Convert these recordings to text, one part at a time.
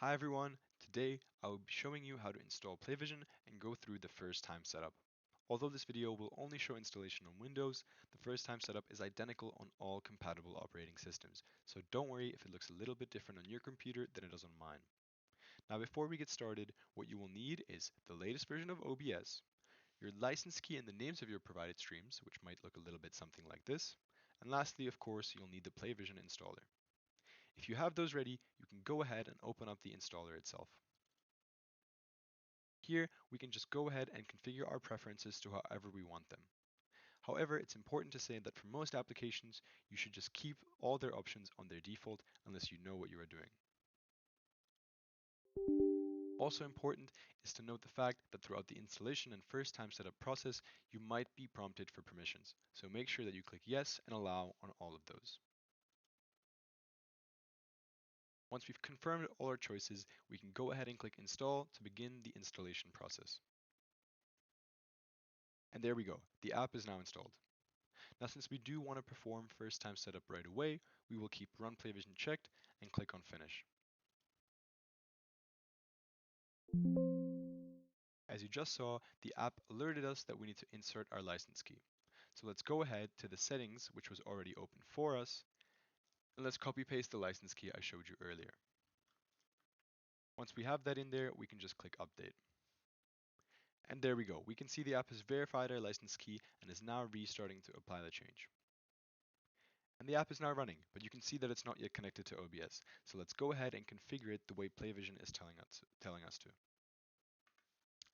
Hi everyone, today I will be showing you how to install PlayVision and go through the first time setup. Although this video will only show installation on Windows, the first time setup is identical on all compatible operating systems, so don't worry if it looks a little bit different on your computer than it does on mine. Now before we get started, what you will need is the latest version of OBS, your license key and the names of your provided streams, which might look a little bit something like this, and lastly of course you'll need the PlayVision installer. If you have those ready, you can go ahead and open up the installer itself. Here, we can just go ahead and configure our preferences to however we want them. However, it's important to say that for most applications, you should just keep all their options on their default unless you know what you are doing. Also important is to note the fact that throughout the installation and first time setup process, you might be prompted for permissions. So make sure that you click yes and allow on all of those. Once we've confirmed all our choices, we can go ahead and click install to begin the installation process. And there we go, the app is now installed. Now, since we do want to perform first time setup right away, we will keep Run PlayVision checked and click on Finish. As you just saw, the app alerted us that we need to insert our license key. So let's go ahead to the settings, which was already open for us, and let's copy paste the license key I showed you earlier. Once we have that in there, we can just click Update. And there we go. We can see the app has verified our license key and is now restarting to apply the change. And the app is now running, but you can see that it's not yet connected to OBS. So let's go ahead and configure it the way PlayVision is telling us to.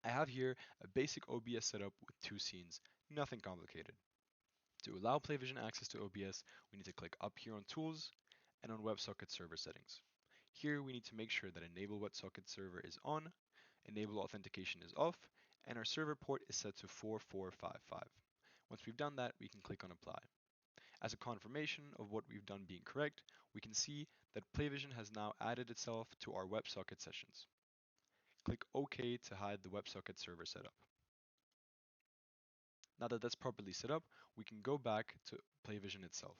I have here a basic OBS setup with two scenes, nothing complicated. To allow PlayVision access to OBS, we need to click up here on Tools and on WebSocket Server Settings. Here we need to make sure that Enable WebSocket Server is on, Enable Authentication is off, and our server port is set to 4455. Once we've done that, we can click on Apply. As a confirmation of what we've done being correct, we can see that PlayVision has now added itself to our WebSocket sessions. Click OK to hide the WebSocket server setup. Now that that's properly set up, we can go back to PlayVision itself.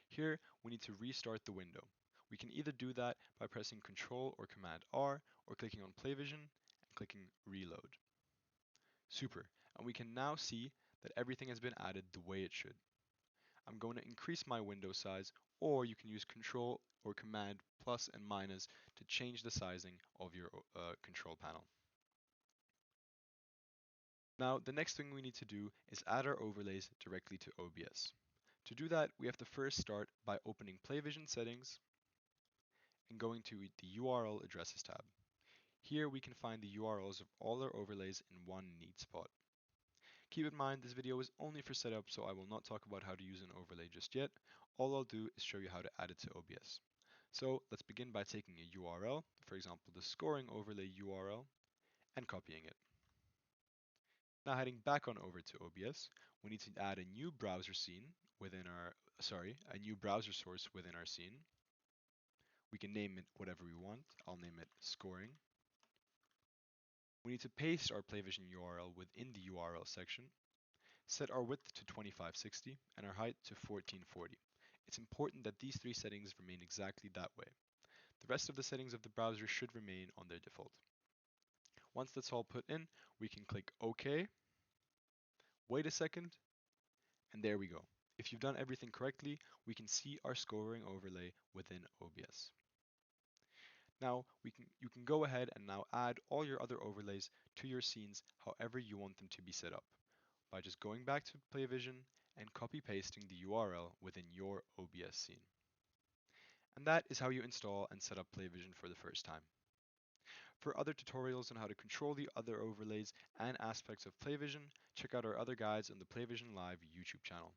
Here, we need to restart the window. We can either do that by pressing Ctrl or Command R or clicking on PlayVision and clicking Reload. Super, and we can now see that everything has been added the way it should. I'm going to increase my window size, or you can use Control or Command plus and minus to change the sizing of your control panel. Now, the next thing we need to do is add our overlays directly to OBS. To do that, we have to first start by opening PlayVision settings and going to the URL addresses tab. Here we can find the URLs of all our overlays in one neat spot. Keep in mind this video is only for setup, so I will not talk about how to use an overlay just yet. All I'll do is show you how to add it to OBS. So let's begin by taking a URL, for example the scoring overlay URL, and copying it. Now heading back on over to OBS, we need to add a new browser scene within a new browser source within our scene. We can name it whatever we want. I'll name it scoring. We need to paste our PlayVision URL within the URL section, set our width to 2560 and our height to 1440. It's important that these three settings remain exactly that way. The rest of the settings of the browser should remain on their default. Once that's all put in, we can click OK, wait a second, and there we go. If you've done everything correctly, we can see our scoring overlay within OBS. Now, you can go ahead and now add all your other overlays to your scenes however you want them to be set up, by just going back to PlayVision and copy pasting the URL within your OBS scene. And that is how you install and set up PlayVision for the first time. For other tutorials on how to control the other overlays and aspects of PlayVision, check out our other guides on the PlayVision Live YouTube channel.